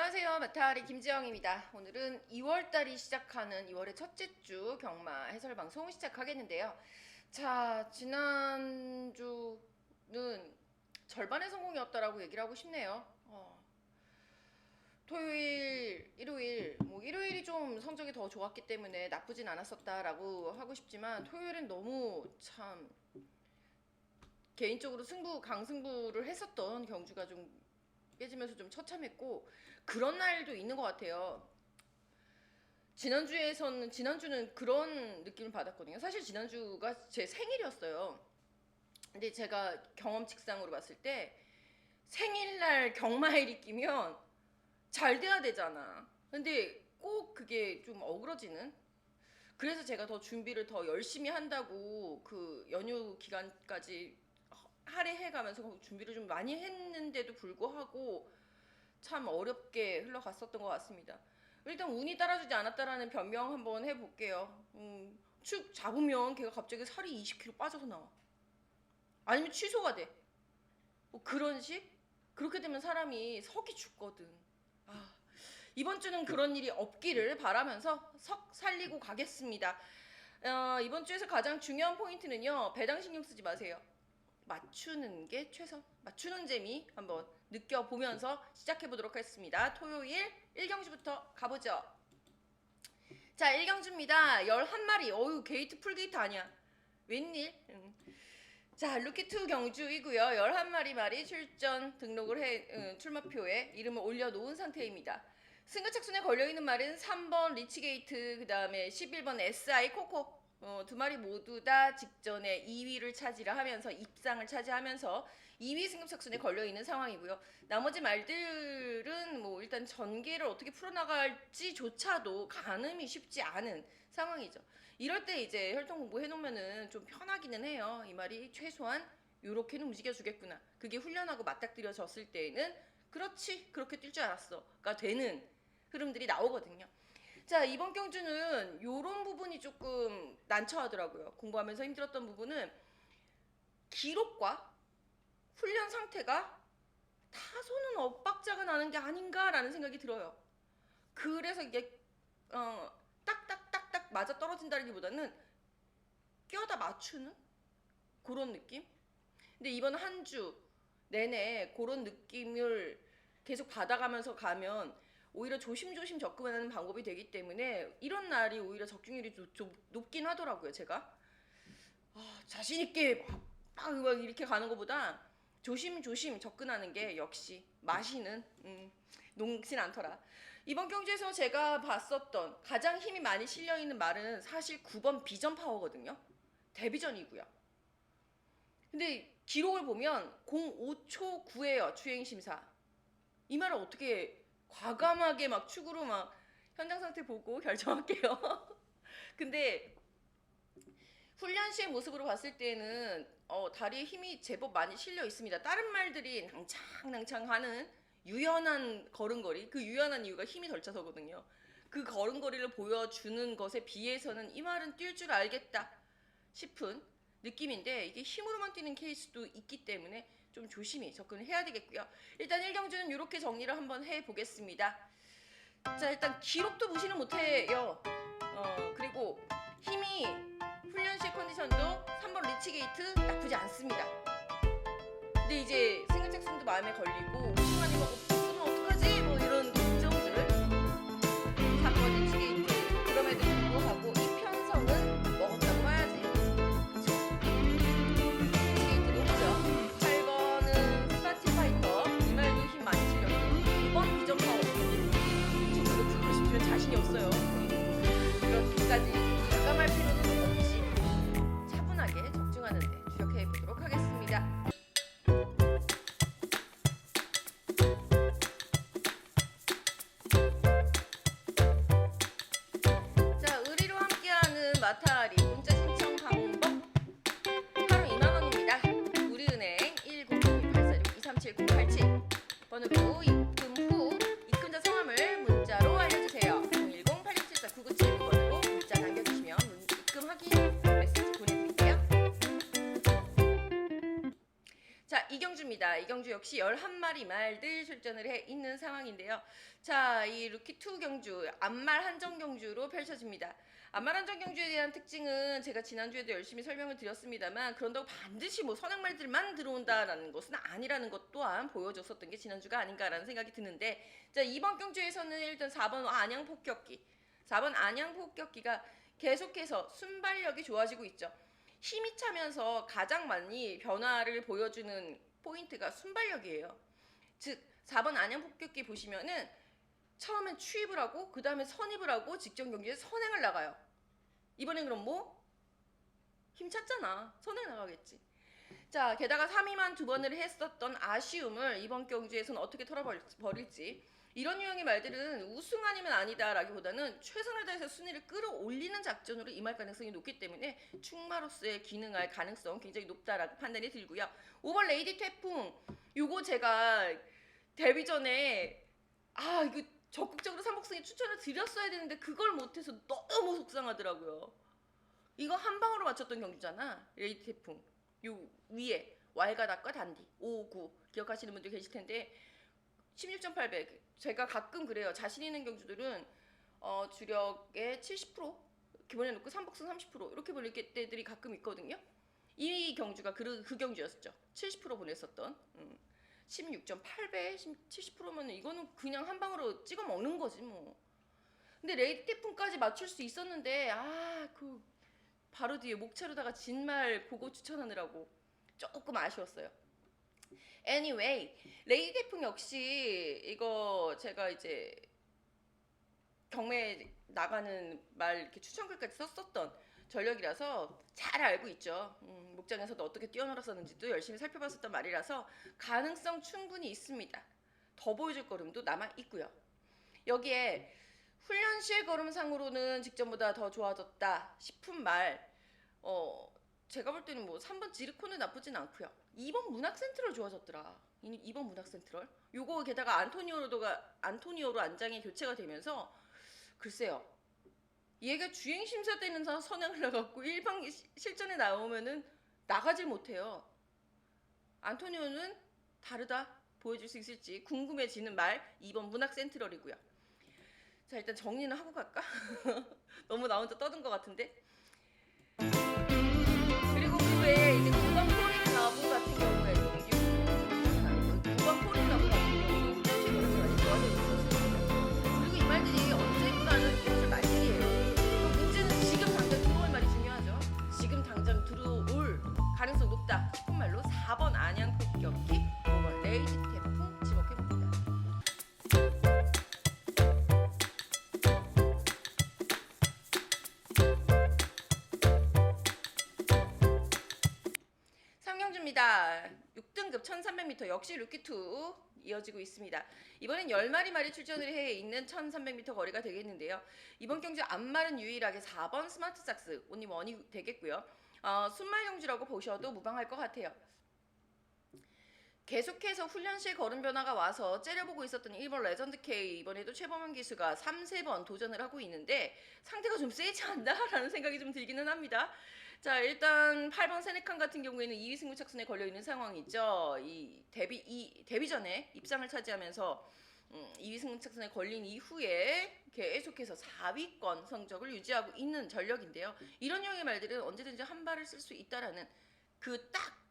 안녕하세요. 마타리 김지영입니다. 오늘은 2월달이 시작하는 2월의 첫째 주 경마 해설 방송 시작하겠는데요. 자, 지난주는 절반의 성공이었다라고 얘기를 하고 싶네요. 토요일, 일요일, 일요일이 좀 성적이 더 좋았기 때문에 나쁘진 않았었다라고 하고 싶지만 토요일은 너무 참 개인적으로 강승부를 했었던 경주가 좀 깨지면서 좀 처참했고 그런 날도 있는 것 같아요. 지난주는 그런 느낌을 받았거든요. 사실 지난주가 제 생일이었어요. 근데 제가 경험칙상으로 봤을 때 생일날 경마일이 끼면 잘 돼야 되잖아. 근데 꼭 그게 좀 어그러지는. 그래서 제가 더 준비를 더 열심히 한다고 그 연휴 기간까지 할애해가면서 준비를 좀 많이 했는데도 불구하고 참 어렵게 흘러갔었던 것 같습니다. 일단 운이 따라주지 않았다라는 변명 한번 해볼게요. 축 잡으면 걔가 갑자기 살이 20kg 빠져서 나와. 아니면 취소가 돼. 뭐 그런 식? 그렇게 되면 사람이 석이 죽거든. 이번 주는 그런 일이 없기를 바라면서 석 살리고 가겠습니다. 이번 주에서 가장 중요한 포인트는요. 배당 신경 쓰지 마세요. 맞추는 게 최선. 맞추는 재미 한번 느껴보면서 시작해보도록 하겠습니다. 토요일 1경주부터 가보죠. 자, 1경주입니다. 11마리. 어휴, 게이트 풀게이트 아니야. 웬일? 자, 루키2 경주이고요. 11마리 말이 출전 등록을 출마표에 이름을 올려놓은 상태입니다. 승급착순에 걸려있는 말은 3번 리치게이트, 그 다음에 11번 SI 코코, 두 마리 모두 다 직전에 2위를 차지하면서 입상을 차지하면서 2위 승급착순에 걸려있는 상황이고요. 나머지 말들은 일단 전개를 어떻게 풀어나갈지조차도 가늠이 쉽지 않은 상황이죠. 이럴 때 이제 혈통 공부 해놓으면은 좀 편하기는 해요. 이 말이 최소한 요렇게는 움직여주겠구나. 그게 훈련하고 맞닥뜨려졌을 때에는 그렇지, 그렇게 뛸 줄 알았어가 되는 흐름들이 나오거든요. 자, 이번 경주는 요런 부분이 조금 난처하더라고요. 공부하면서 힘들었던 부분은 기록과 훈련 상태가 타소는 엇박자가 나는 게 아닌가라는 생각이 들어요. 그래서 이게 딱딱딱딱 맞아 떨어진다기보다는 껴다 맞추는 그런 느낌? 근데 이번 한 주 내내 그런 느낌을 계속 받아가면서 가면 오히려 조심조심 접근하는 방법이 되기 때문에 이런 날이 오히려 적중률이 좀 높긴 하더라고요. 제가 자신있게 막 이렇게 가는 것보다 조심조심 접근하는 게 역시 맛있는 녹진 않더라. 이번 경주에서 제가 봤었던 가장 힘이 많이 실려있는 말은 사실 9번 비전 파워거든요. 데뷔전이고요. 근데 기록을 보면 05초 9예요. 주행심사. 이 말을 어떻게 과감하게 막 축으로 막 현장 상태 보고 결정할게요. 근데 훈련 시의 모습으로 봤을 때는 다리에 힘이 제법 많이 실려 있습니다. 다른 말들이 낭창낭창하는 유연한 걸음걸이, 그 유연한 이유가 힘이 덜 차서거든요. 그 걸음걸이를 보여주는 것에 비해서는 이 말은 뛸 줄 알겠다 싶은 느낌인데 이게 힘으로만 뛰는 케이스도 있기 때문에 좀 조심히 접근을 해야 되겠고요. 일단 1경주는 이렇게 정리를 한번 해보겠습니다. 자, 일단 기록도 무시는 못해요. 그리고 힘이 훈련시 컨디션도 3번 리치게이트 나쁘지 않습니다. 근데 이제 승급착순도 마음에 걸리고 시간이 그러면 어떡하지? 이런 걱정들. 3번 리치게이트 그럼에도 불구하고 이 편성은 먹었다고 봐야지. 리치게이트도 오죠. 8번은 스파티파이터 이 말도 힘 많이 실렸고 2번 비전 파워 저도 풀고 싶으면 자신이 없어요. 그렇게까지 과감할 필요는 없이 차분하게 적중하는 데 주력해 보도록 하겠습니다. 있습니다. 이 경주 역시 11마리 말들 출전을 해 있는 상황인데요. 자, 이 루키2 경주, 암말 한정 경주로 펼쳐집니다. 암말 한정 경주에 대한 특징은 제가 지난주에도 열심히 설명을 드렸습니다만, 그런다고 반드시 뭐 선행말들만 들어온다라는 것은 아니라는 것 또한 보여줬었던 게 지난주가 아닌가라는 생각이 드는데, 자, 이번 경주에서는 일단 4번 안양 폭격기, 4번 안양 폭격기가 계속해서 순발력이 좋아지고 있죠. 힘이 차면서 가장 많이 변화를 보여주는 포인트가 순발력이에요. 즉 4번 안양 폭격기 보시면은 처음엔 추입을 하고 그 다음에 선입을 하고 직전 경기에 선행을 나가요. 이번엔 그럼 뭐? 힘 찼잖아. 선행 나가겠지. 자, 게다가 3위만 2번을 했었던 아쉬움을 이번 경주에서는 어떻게 털어버릴지, 이런 유형의 말들은 우승 아니면 아니다라기보다는 최선을 다해서 순위를 끌어올리는 작전으로 임할 가능성이 높기 때문에 충마로서의 기능할 가능성 굉장히 높다라고 판단이 들고요. 5번 레이디 태풍, 요거 제가 데뷔 전에 이거 적극적으로 3복승에 추천을 드렸어야 되는데 그걸 못해서 너무 속상하더라고요. 이거 한 방으로 맞췄던 경주잖아. 레이디 태풍 요 위에 왈가닥과 단디 5, 9 기억하시는 분들 계실 텐데 16.8배. 제가 가끔 그래요. 자신 있는 경주들은 주력의 70% 기본에 놓고 3복승 30% 이렇게 보낼 때들이 가끔 있거든요. 이 경주가 그 경주였죠. 70% 보냈었던 16.8배 70%면 이거는 그냥 한 방으로 찍어 먹는 거지 뭐. 근데 레이디 태풍까지 맞출 수 있었는데 그 바로 뒤에 목차로다가 진말 그거 추천하느라고 조금 아쉬웠어요. Anyway, 레이디 태풍 역시 이거 제가 이제 경매에 나가는 말 이렇게 추천글까지 썼었던 전력이라서 잘 알고 있죠. 목장에서도 어떻게 뛰어놀았었는지도 열심히 살펴봤었던 말이라서 가능성 충분히 있습니다. 더 보여줄 걸음도 남아 있고요. 여기에 훈련 시의 걸음상으로는 직전보다 더 좋아졌다 싶은 말, 제가 볼 때는 뭐 3번 지르코는 나쁘진 않고요. 2번 문학 센트럴 좋아졌더라. 2번 문학 센트럴. 요거 게다가 안토니오로 안장이 교체가 되면서 글쎄요. 얘가 주행 심사 때는 선행을 나갔고 일방 실전에 나오면은 나가질 못해요. 안토니오는 다르다 보여줄 수 있을지 궁금해지는 말 2번 문학 센트럴이고요. 자, 일단 정리는 하고 갈까? 너무 나 혼자 떠든 것 같은데. 그리고 그 외에 이제 9번 포린 러브 같은 경우에도 9번 포린 러브 같은 경우도 많이 좋아져 있었습니다. 그리고 이 말들이 언젠가는 들어올 말들이에요. 문제는 지금 당장 들어올 말이 중요하죠. 지금 당장 들어올 가능성 높다 싶은 말로 4번 안양 폭격기, 5번 레이디 태풍 지목해봅니다. 삼경주입니다. 6등급 1300m 역시 루키2 이어지고 있습니다. 이번엔 10마리 말이 출전을 해 있는 1300m 거리가 되겠는데요. 이번 경주 앞말은 유일하게 4번 스마트 삭스 온리 원이 되겠고요. 순말 경주라고 보셔도 무방할 것 같아요. 계속해서 훈련실 걸음 변화가 와서 째려보고 있었던 1번 레전드 K, 이번에도 최범현 기수가 3-3번 도전을 하고 있는데 상대가 좀 세지 않나? 라는 생각이 좀 들기는 합니다. 자, 일단 8번 세네칸 같은 경우에는 2위 승부 착순에 걸려있는 상황이죠. 데뷔 전에 입상을 차지하면서 2위 승부 착순에 걸린 이후에 계속해서 4위권 성적을 유지하고 있는 전력인데요. 이런 형의 말들은 언제든지 한 발을 쓸 수 있다라는 그 딱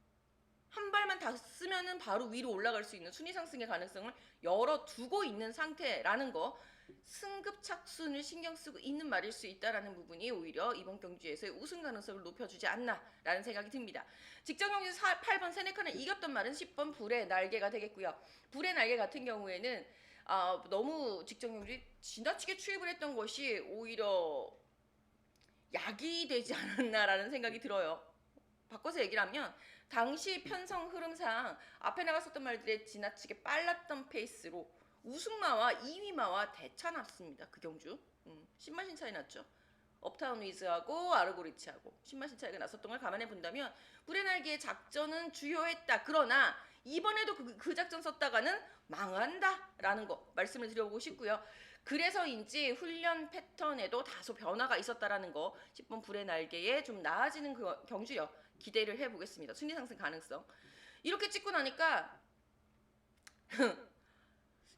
한 발만 다 쓰면은 바로 위로 올라갈 수 있는 순위 상승의 가능성을 열어두고 있는 상태라는 거, 승급 착순을 신경 쓰고 있는 말일 수 있다라는 부분이 오히려 이번 경주에서의 우승 가능성을 높여주지 않나라는 생각이 듭니다. 직전 경기에서 8번 세네카를 이겼던 말은 10번 불의 날개가 되겠고요. 불의 날개 같은 경우에는 너무 직전 경기 지나치게 추입을 했던 것이 오히려 약이 되지 않았나라는 생각이 들어요. 바꿔서 얘기를 하면 당시 편성 흐름상 앞에 나갔었던 말들의 지나치게 빨랐던 페이스로 우승마와 2위마와 대차났습니다. 그 경주 10마신 차이 났죠. 업타운 위즈하고 아르고리치하고 10마신 차이가 났었던 걸 감안해 본다면 불의 날개의 작전은 주요했다. 그러나 이번에도 그 작전 썼다가는 망한다라는 거 말씀을 드려보고 싶고요. 그래서인지 훈련 패턴에도 다소 변화가 있었다라는 거, 10번 불의 날개에 좀 나아지는 그 경주력 기대를 해보겠습니다. 순위 상승 가능성. 이렇게 찍고 나니까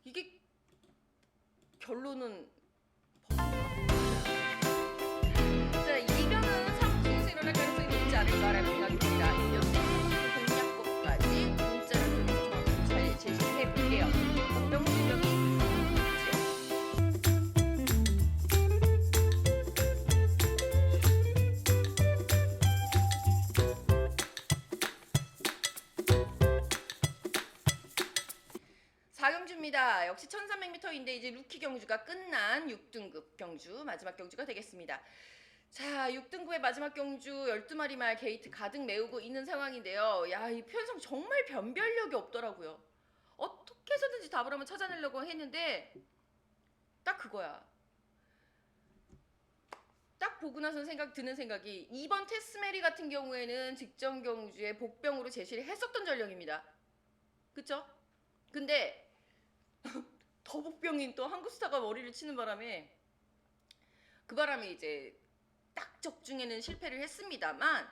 이게 결론은 자, 이변은 사무소에서 일어날 가능성이 높지 않을까라는 생각이 듭니다. 이변 공략법까지 문자를 통해서 정확히 잘 제시해 볼게요. 복병 실력이 경주입니다. 역시 1300m인데 이제 루키 경주가 끝난 6등급 경주, 마지막 경주가 되겠습니다. 자, 6등급의 마지막 경주 12마리 말 게이트 가득 메우고 있는 상황인데요. 야, 이 편성 정말 변별력이 없더라고요. 어떻게 해서든지 답을 한번 찾아내려고 했는데 딱 그거야. 딱 보고 나서 드는 생각이 이번 테스메리 같은 경우에는 직전 경주에 복병으로 제시를 했었던 전력입니다. 그쵸? 근데 더복병인 또 한국스타가 머리를 치는 바람에 그 바람에 이제 딱 적중에는 실패를 했습니다만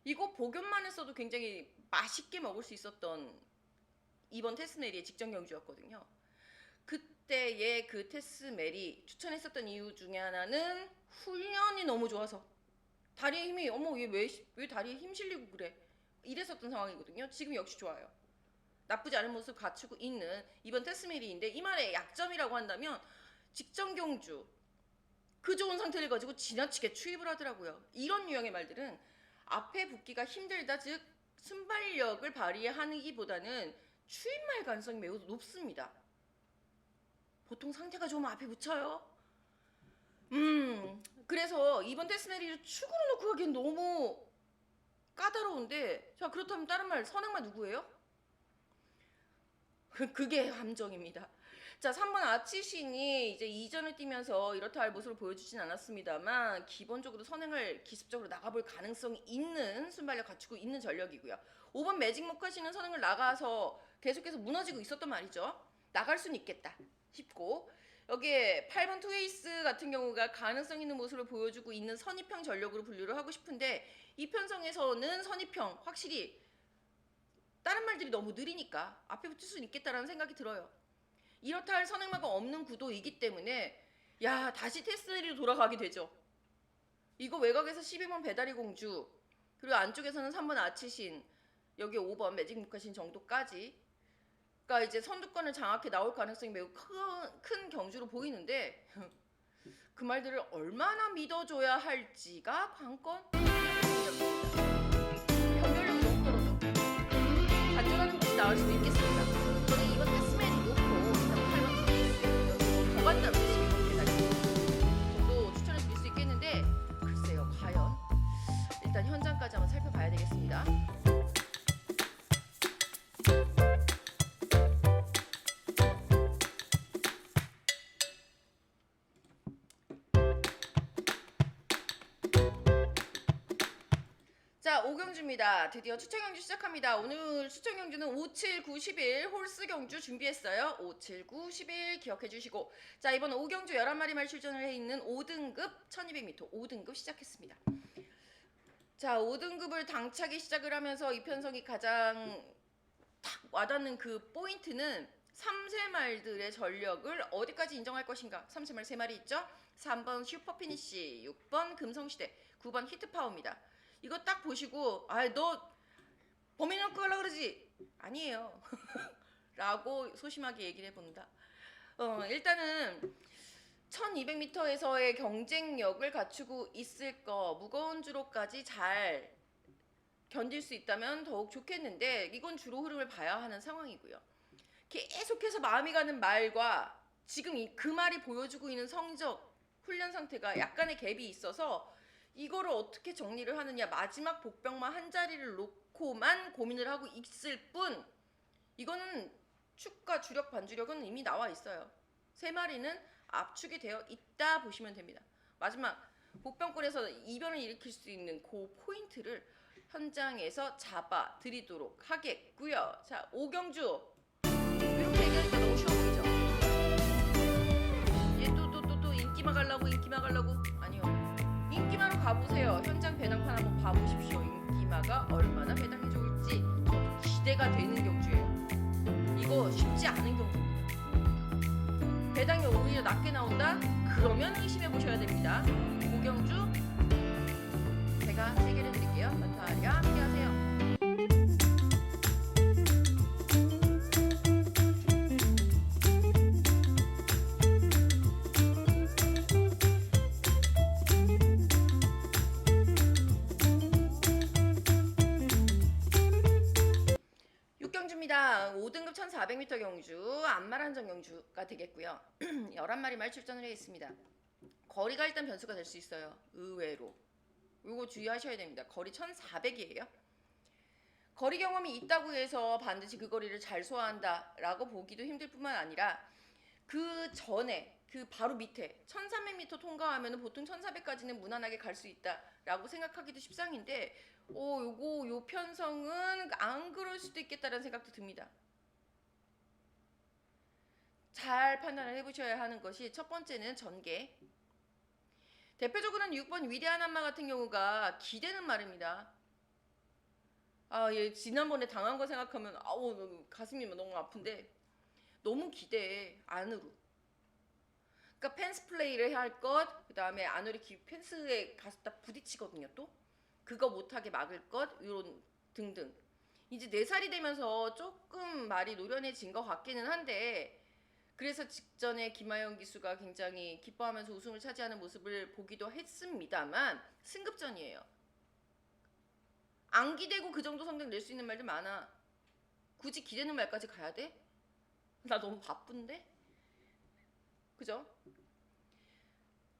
이거 복용만 했어도 굉장히 맛있게 먹을 수 있었던 이번 테스메리의 직전 경주였거든요. 그때의 그 테스메리 추천했었던 이유 중에 하나는 훈련이 너무 좋아서 다리에 힘이 어머 얘 왜 다리에 힘 실리고 그래 이랬었던 상황이거든요. 지금 역시 좋아요. 나쁘지 않은 모습 갖추고 있는 이번 테스메리인데 이 말의 약점이라고 한다면 직전 경주 그 좋은 상태를 가지고 지나치게 추입을 하더라고요. 이런 유형의 말들은 앞에 붙기가 힘들다, 즉 순발력을 발휘하기보다는 추입말 가능성이 매우 높습니다. 보통 상태가 좋으면 앞에 붙여요. 그래서 이번 테스메리를 축으로 놓고 가기엔 너무 까다로운데 자 그렇다면 다른 말 선행마 누구예요? 그게 함정입니다. 자, 3번 아치신이 이제 이전을 뛰면서 이렇다 할 모습을 보여주진 않았습니다만 기본적으로 선행을 기습적으로 나가볼 가능성이 있는 순발력 갖추고 있는 전력이고요. 5번 매직 모카신은 선행을 나가서 계속해서 무너지고 있었단 말이죠. 나갈 수는 있겠다 싶고 여기에 8번 투에이스 같은 경우가 가능성 있는 모습을 보여주고 있는 선입형 전력으로 분류를 하고 싶은데 이 편성에서는 선입형 확실히 다른 말들이 너무 느리니까 앞에 붙을 수는 있겠다라는 생각이 들어요. 이렇다 할 선행마가 없는 구도이기 때문에 야 다시 테스트리로 돌아가게 되죠. 이거 외곽에서 12번 배다리 공주 그리고 안쪽에서는 3번 아치신 여기 5번 매직 무카신 정도까지 그러니까 이제 선두권을 장악해 나올 가능성이 매우 큰 경주로 보이는데 그 말들을 얼마나 믿어줘야 할지가 관건. 변별력이 너무 떨어져. 반전하는 것이 나올 수도 있겠습니다. 저는 이번 테스메리 놓고 일단 8번 테이스 더 간다면 12번 배달이 정도 추천을 드릴 수 있겠는데 글쎄요 과연 일단 현장까지 한번 살펴봐야 되겠습니다. 자, 5경주입니다. 드디어 추천 경주 시작합니다. 오늘 추천 경주는 5, 7, 9, 11 홀스 경주 준비했어요. 5, 7, 9, 11 기억해 주시고 자, 이번 5경주 11마리 말 출전을 해 있는 5등급 1200m 5등급 시작했습니다. 자, 5등급을 당차게 시작을 하면서 이 편성이 가장 탁 와닿는 그 포인트는 3세말들의 전력을 어디까지 인정할 것인가. 3세말 3마리 있죠? 3번 슈퍼피니쉬, 6번 금성시대, 9번 히트파워입니다. 이거 딱 보시고 아 너 범인 놓고 가려고 그러지? 아니에요. 라고 소심하게 얘기를 해본다. 일단은 1200m에서의 경쟁력을 갖추고 있을 거 무거운 주로까지 잘 견딜 수 있다면 더욱 좋겠는데 이건 주로 흐름을 봐야 하는 상황이고요. 계속해서 마음이 가는 말과 지금 그 말이 보여주고 있는 성적, 훈련 상태가 약간의 갭이 있어서 이거를 어떻게 정리를 하느냐 마지막 복병만 한 자리를 놓고만 고민을 하고 있을 뿐 이거는 축과 주력 반주력은 이미 나와 있어요. 세 마리는 압축이 되어 있다 보시면 됩니다. 마지막 복병권에서 이변을 일으킬 수 있는 그 포인트를 현장에서 잡아 드리도록 하겠고요. 자, 5경주 이렇게 얘기하니까 너무 쉬워 보이죠? 얘 또 인기마 가려고 아니요. 인기마로 가보세요. 현장 배당판 한번 봐보십시오. 인기마가 얼마나 배당이 좋을지 저도 기대가 되는 경주예요. 이거 쉽지 않은 경주입니다. 배당이 오히려 낮게 나온다? 그러면 의심해 보셔야 됩니다. 고경주 제가 해결해 드릴게요. 나타리와 함께 하세요. 경주입니다. 5등급 1400m 경주 안마란정 경주가 되겠고요. 11마리 말 출전을 해 있습니다. 거리가 일단 변수가 될 수 있어요. 의외로. 이거 주의하셔야 됩니다. 거리 1400이에요. 거리 경험이 있다고 해서 반드시 그 거리를 잘 소화한다 라고 보기도 힘들 뿐만 아니라 그 전에 그 바로 밑에 1300m 통과하면 보통 1400까지는 무난하게 갈 수 있다 라고 생각하기도 십상인데 요 편성은 안 그럴 수도 있겠다라는 생각도 듭니다. 잘 판단을 해보셔야 하는 것이 첫 번째는 전개. 대표적으로는 6번 위대한 한마 같은 경우가 기대는 말입니다. 지난번에 당한 거 생각하면 가슴이 너무 아픈데 너무 기대해 안으로. 그러니까 펜스 플레이를 할 것, 그 다음에 안으로 펜스에 가서 딱 부딪히거든요. 또 그거 못하게 막을 것, 이런 등등. 이제 4살이 되면서 조금 말이 노련해진 것 같기는 한데 그래서 직전에 김하영 기수가 굉장히 기뻐하면서 우승을 차지하는 모습을 보기도 했습니다만 승급전이에요. 안 기대고 그 정도 성적 낼 수 있는 말들 많아. 굳이 기대는 말까지 가야 돼? 나 너무 바쁜데? 그죠?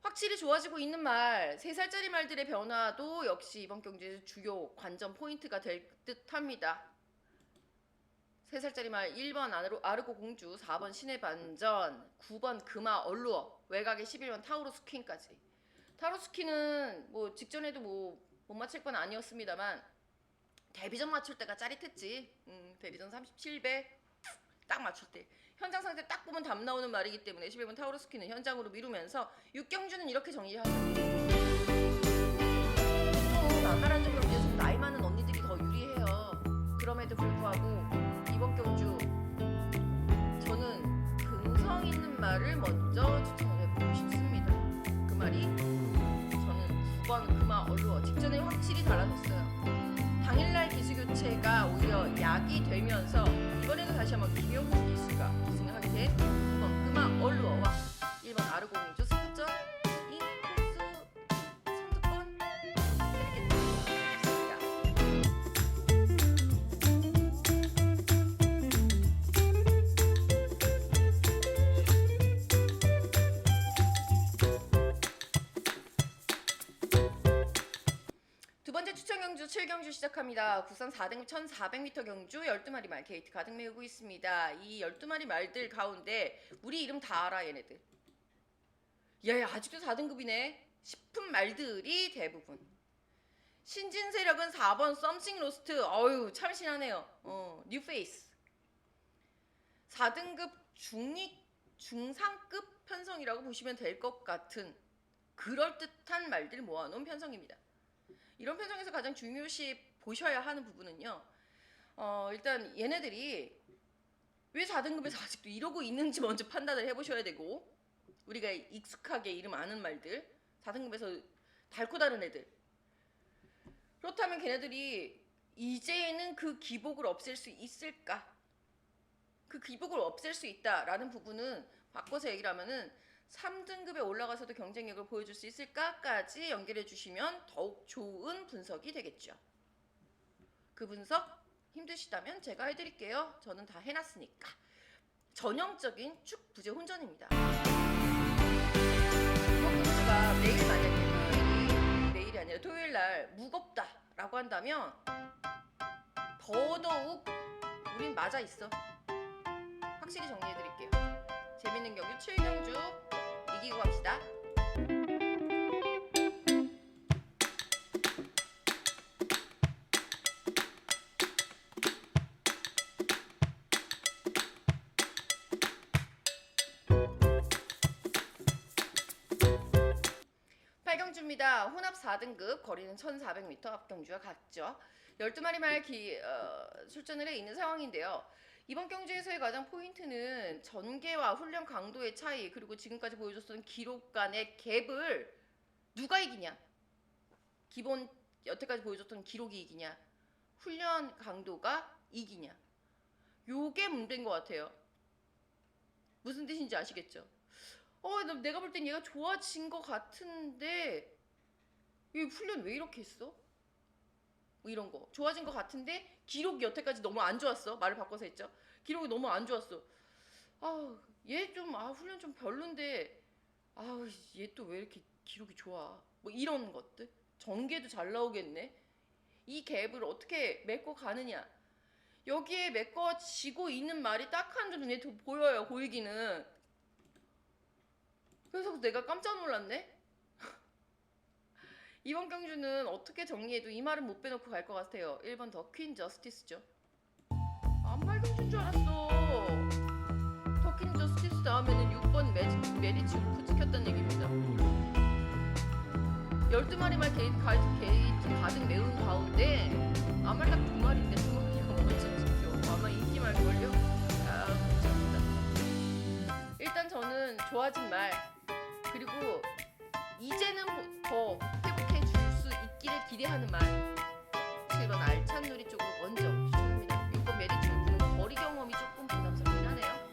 확실히 좋아지고 있는 말, 3살짜리 말들의 변화도 역시 이번 경주에서 주요 관전 포인트가 될 듯합니다. 3살짜리 말 1번 아르고 공주, 4번 신의 반전, 9번 금화 얼루어, 외곽에 11번 타우로스 퀸까지. 타우로스 퀸은 뭐 직전에도 못 맞힐 건 아니었습니다만 데뷔전 맞출 때가 짜릿했지. 데뷔전 37배 딱 맞출 때. 현장 상태 딱 보면 답 나오는 말이기 때문에 11번 타우로스 퀸은 현장으로 미루면서 6경주는 이렇게 정리하셨습니다. 또 안마란정 경주에서 나이 많은 언니들이 더 유리해요. 그럼에도 불구하고 이번 경주 저는 근성 있는 말을 먼저 추천을 해보고 싶습니다. 그 말이 저는 9번 금화 얼루어 직전에 확실히 달라졌어요. 당일날 기수교체가 오히려 약이 되면서 이번에도 다시 한번 김용훈 기수가 우승을 하게 된 9번 금화 얼루어와 1번 아르고 공주 승급전 인코스 선두권 드리겠습니다. 두 번째 추천 경주 7경주 시작합니다. 국산 4등급 1400m 경주 12마리 말 게이트 가득 메우고 있습니다. 이 12마리 말들 가운데 우리 이름 다 알아 얘네들. 야 아직도 4등급이네 싶은 말들이 대부분. 신진 세력은 4번 썸씽 로스트. 어유 참신하네요. 뉴페이스. 4등급 중상급 편성이라고 보시면 될 것 같은 그럴듯한 말들 모아놓은 편성입니다. 이런 편성에서 가장 중요시 보셔야 하는 부분은요. 일단 얘네들이 왜 4등급에서 아직도 이러고 있는지 먼저 판단을 해보셔야 되고 우리가 익숙하게 이름 아는 말들 4등급에서 닳고 다른 애들 그렇다면 걔네들이 이제는 그 기복을 없앨 수 있을까? 그 기복을 없앨 수 있다라는 부분은 바꿔서 얘기를 하면은 3등급에 올라가서도 경쟁력을 보여줄 수 있을까까지 연결해 주시면 더욱 좋은 분석이 되겠죠. 그 분석 힘드시다면 제가 해드릴게요. 저는 다 해놨으니까. 전형적인 쭉 부재 혼전입니다. 이번 경주가 내일 만약에 내일이 아니라 토요일 날 무겁다라고 한다면 더더욱 우린 맞아 있어. 확실히 정리해드릴게요. 재밌는 경주 7경주 이기고 갑시다. 경주입니다. 혼합 4등급 거리는 1400m 앞경주와 같죠. 12마리 말 출전을 해 있는 상황인데요. 이번 경주에서의 가장 포인트는 전개와 훈련 강도의 차이, 그리고 지금까지 보여줬던 기록 간의 갭을 누가 이기냐, 기본 여태까지 보여줬던 기록이 이기냐, 훈련 강도가 이기냐, 요게 문제인 것 같아요. 무슨 뜻인지 아시겠죠? 내가 볼 땐 얘가 좋아진 것 같은데 이 훈련 왜 이렇게 했어? 뭐 이런 거. 좋아진 것 같은데 기록이 여태까지 너무 안 좋았어. 말을 바꿔서 했죠. 기록이 너무 안 좋았어. 얘 좀 훈련 좀 별론데 얘 또 왜 이렇게 기록이 좋아? 뭐 이런 것들. 전개도 잘 나오겠네. 이 갭을 어떻게 메꿔 가느냐. 여기에 메꿔지고 있는 말이 딱 한 점 눈에 보여요. 보이기는. 그래서 내가 깜짝 놀랐네. 이번 경주는 어떻게 정리해도 이 말은 못 빼놓고 갈 것 같아요. 1번 더 퀸 저스티스죠. 안말 경주인 줄 알았어. 더 퀸 저스티스 다음에는 6번 메리치 울프 찍혔다는 얘기입니다. 12마리 게이트 가득 메운 가운데 아말 딱 2마리인데 2마리가 먼저 찍죠. 아마 인기말걸요? 감사합니다. 일단 저는 좋아진 말, 그리고 이제는 더 회복해 줄 수 있기를 기대하는 말, 7번 알찬 누리 쪽으로 먼저 추천합니다. 6번 메리츠 울프는 거리 경험이 조금 부담스럽긴 하네요.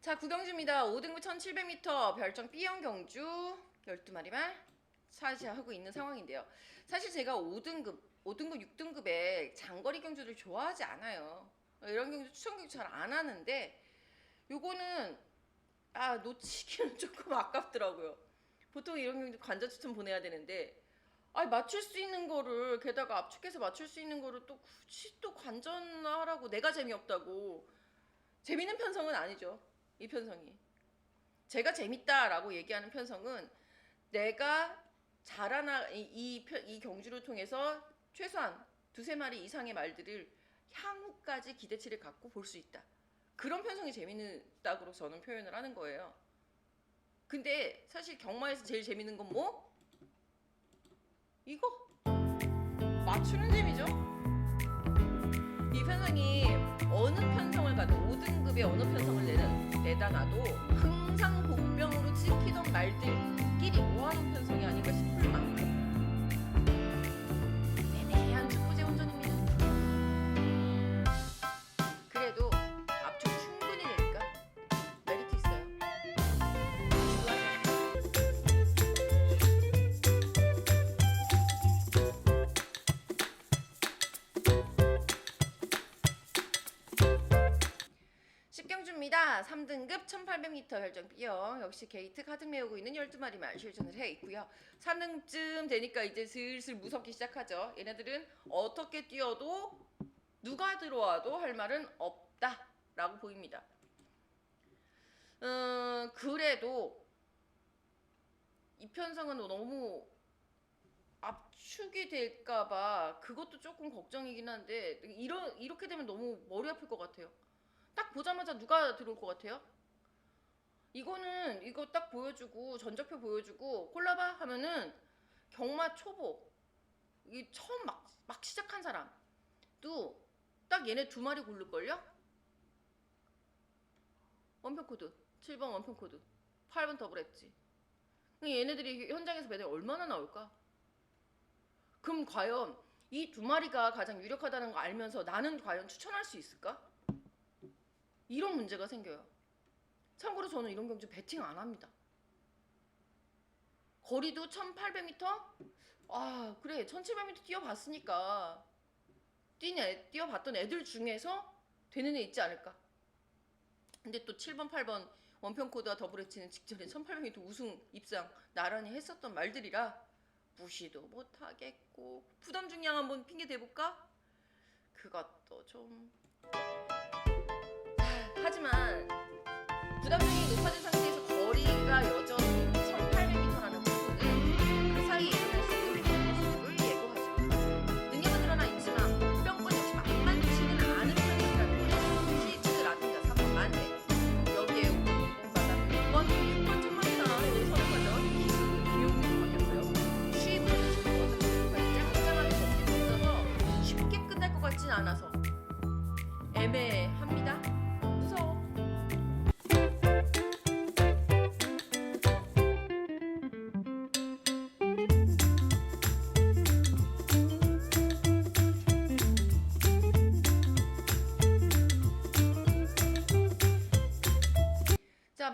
자, 구경주입니다. 5등급 1700m 별정 B형 경주 12마리 말 차지하고 있는 상황인데요. 사실 제가 5등급, 6등급의 장거리 경주를 좋아하지 않아요. 이런 경주 추천 경주 잘 안 하는데 요거는 놓치기는 조금 아깝더라고요. 보통 이런 경주 관전 추천 보내야 되는데 맞출 수 있는 거를, 게다가 압축해서 맞출 수 있는 거를 또 굳이 또 관전하라고, 내가 재미없다고. 재밌는 편성은 아니죠. 이 편성이. 제가 재밌다라고 얘기하는 편성은 내가 잘하나 이 경주를 통해서 최소한 2-3마리 이상의 말들을 향후까지 기대치를 갖고 볼 수 있다. 그런 편성이 재밌다고 저는 표현을 하는 거예요. 근데 사실 경마에서 제일 재밌는 건 뭐? 이거 맞추는 재미죠. 이 편성이 어느 편성을 가도 5등급의 어느 편성을 내다 놔도 항상 복병으로 찍히던 말들끼리 모아놓은 편성이 아닌가 싶을 만큼 애매한 축구제 운전입니다. 그래도 압축 충분히 되니까 메리트 있어요. 십경주입니다. 3등급 1800m 별정 B형 역시 게이트 가득 메우고 있는 12마리 말 실전을 해 있고요. 3등급쯤 되니까 이제 슬슬 무섭기 시작하죠. 얘네들은 어떻게 뛰어도 누가 들어와도 할 말은 없다 라고 보입니다. 그래도 이 편성은 너무 압축이 될까봐 그것도 조금 걱정이긴 한데, 이렇게 되면 너무 머리 아플 것 같아요. 딱 보자마자 누가 들어올 것 같아요? 이거 딱 보여주고 전적표 보여주고 콜라봐 하면은 경마 초보, 이 처음 막 시작한 사람도 딱 얘네 2마리 고를걸요? 원평코드 7번 원평코드 8번 더블 엣지. 얘네들이 현장에서 매달 얼마나 나올까? 그럼 과연 이 2마리가 가장 유력하다는 거 알면서 나는 과연 추천할 수 있을까? 이런 문제가 생겨요. 참고로 저는 이런 경주 배팅 안 합니다. 거리도 1800m? 그래 1700m 뛰어봤으니까 뛰어봤던 애들 중에서 되는 애 있지 않을까. 근데 또 7번 8번 원평코드와 더블 엣지는 직전에 1800m 우승 입상 나란히 했었던 말들이라 무시도 못하겠고, 부담 중량 한번 핑계 대볼까? 그것도 좀... 하지만 부담중이 높아진 상태에서 거리가 여전히 1800m라는 부분은 그 사이에 일어날 수 있는 수를 예고하죠. 능력은 늘어나 있지만 뿅뿅 역시 많이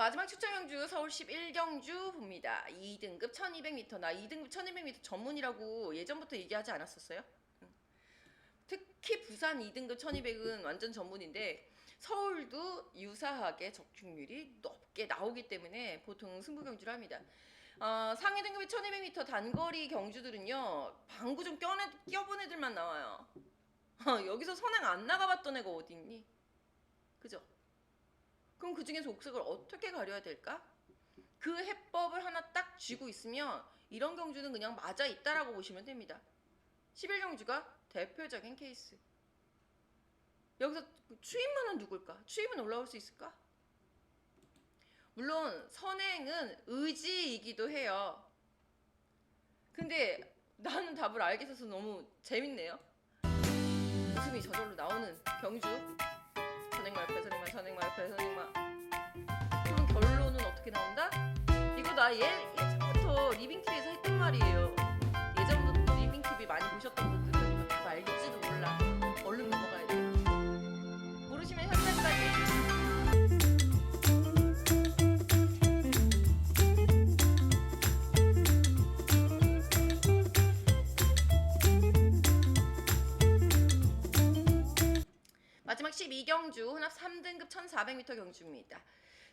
마지막 추천 경주 서울 11경주 봅니다. 2등급 1200m. 나 2등급 1200m 전문이라고 예전부터 얘기하지 않았었어요? 특히 부산 2등급 1200은 완전 전문인데 서울도 유사하게 적중률이 높게 나오기 때문에 보통 승부 경주를 합니다. 상위 등급의 1200m 단거리 경주들은요, 방구 좀 껴본 애들만 나와요. 여기서 선행 안 나가봤던 애가 어딨니? 그죠? 그럼 그 중에서 옥색을 어떻게 가려야 될까? 그 해법을 하나 딱 쥐고 있으면 이런 경주는 그냥 맞아 있다라고 보시면 됩니다. 11경주가 대표적인 케이스. 여기서 추임만은 누굴까? 추임은 올라올 수 있을까? 물론 선행은 의지이기도 해요. 근데 나는 답을 알게 돼서 너무 재밌네요. 웃음이 저절로 나오는 경주. 선행마 옆에 선행마, 선행마 옆에 선행마. 그럼 결론은 어떻게 나온다? 이거 나 예전부터 리빙TV에서 했던 말이에요. 예전부터 리빙TV 많이 보셨던 분들은 다 알겠지도 몰라. 얼른 넘어가야 돼. 모르시면 현장까지. 마지막 12경주 혼합 3등급 1400m 경주입니다.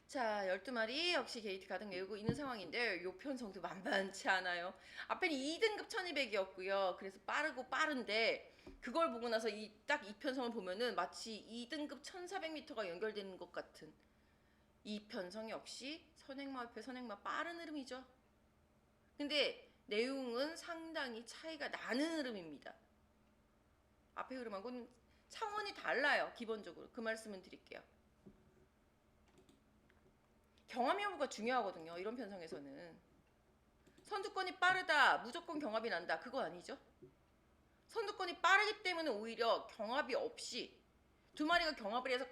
자, 12마리 역시 게이트 가득 메우고 있는 상황인데 요 편성도 만만치 않아요. 앞에는 2등급 1200이었고요. 그래서 빠르고 빠른데 그걸 보고 나서 딱 이 편성을 보면은 마치 2등급 1400m가 연결되는 것 같은 이 편성 역시 선행마 옆에 선행마 빠른 흐름이죠. 근데 내용은 상당히 차이가 나는 흐름입니다. 앞에 흐름하고는 차원이 달라요. 기본적으로 그 말씀은 드릴게요. 경합 여부가 중요하거든요. 이런 편성에서는 선두권이 빠르다 무조건 경합이 난다 그거 아니죠. 선두권이 빠르기 때문에 오히려 경합이 없이 두 마리가 경합을 해서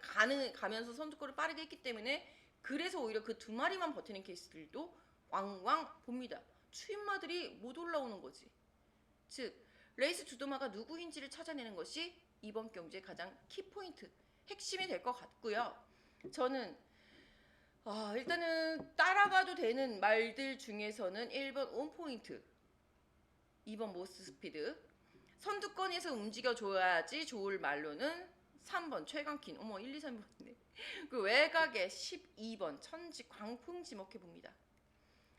가면서 선두권을 빠르게 했기 때문에 그래서 오히려 그 두 마리만 버티는 케이스들도 왕왕 봅니다. 추임마들이 못 올라오는 거지. 즉 레이스 주도마가 누구인지를 찾아내는 것이 이번 경주의 가장 키포인트, 핵심이 될 것 같고요. 저는 일단은 따라가도 되는 말들 중에서는 1번 온포인트, 2번 모스트 스피드, 선두권에서 움직여줘야지 좋을 말로는 3번 최강킨, 1, 2, 3번이네. 그 외곽에 12번 천지광풍 지목해봅니다.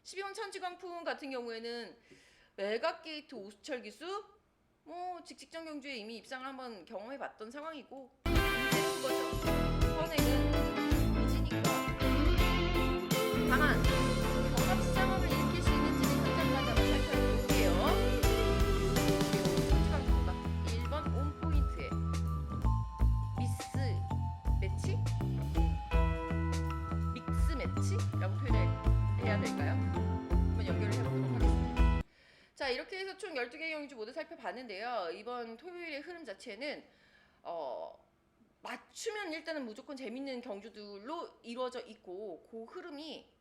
12번 천지광풍 같은 경우에는 외곽 게이트 오수철 기수 직직전 경주에 이미 입상을 한번 경험해봤던 상황이고 이제 그거죠. 선행은 이지니까. 다만 경합 시장업을 일으킬 수 있는지는 현장마다 한번 살펴볼게요. 천지광풍과 1번 온포인트에 미스 매치? 믹스 매치라고 표현해야 될까요? 한번 연결을 해보도록 하겠습니다. 자, 이렇게 해서 총 12개의 경주 모두 살펴봤는데요. 이번 토요일의 흐름 자체는 맞추면 일단은 무조건 재밌는 경주들로 이루어져 있고 그 흐름이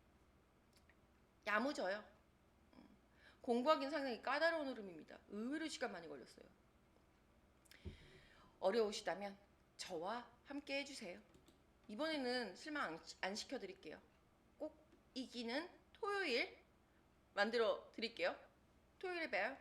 야무져요. 공부하기는 상당히 까다로운 흐름입니다. 의외로 시간 많이 걸렸어요. 어려우시다면 저와 함께 해주세요. 이번에는 실망 안 시켜드릴게요. 꼭 이기는 토요일 만들어 드릴게요. 토요일에 봬요.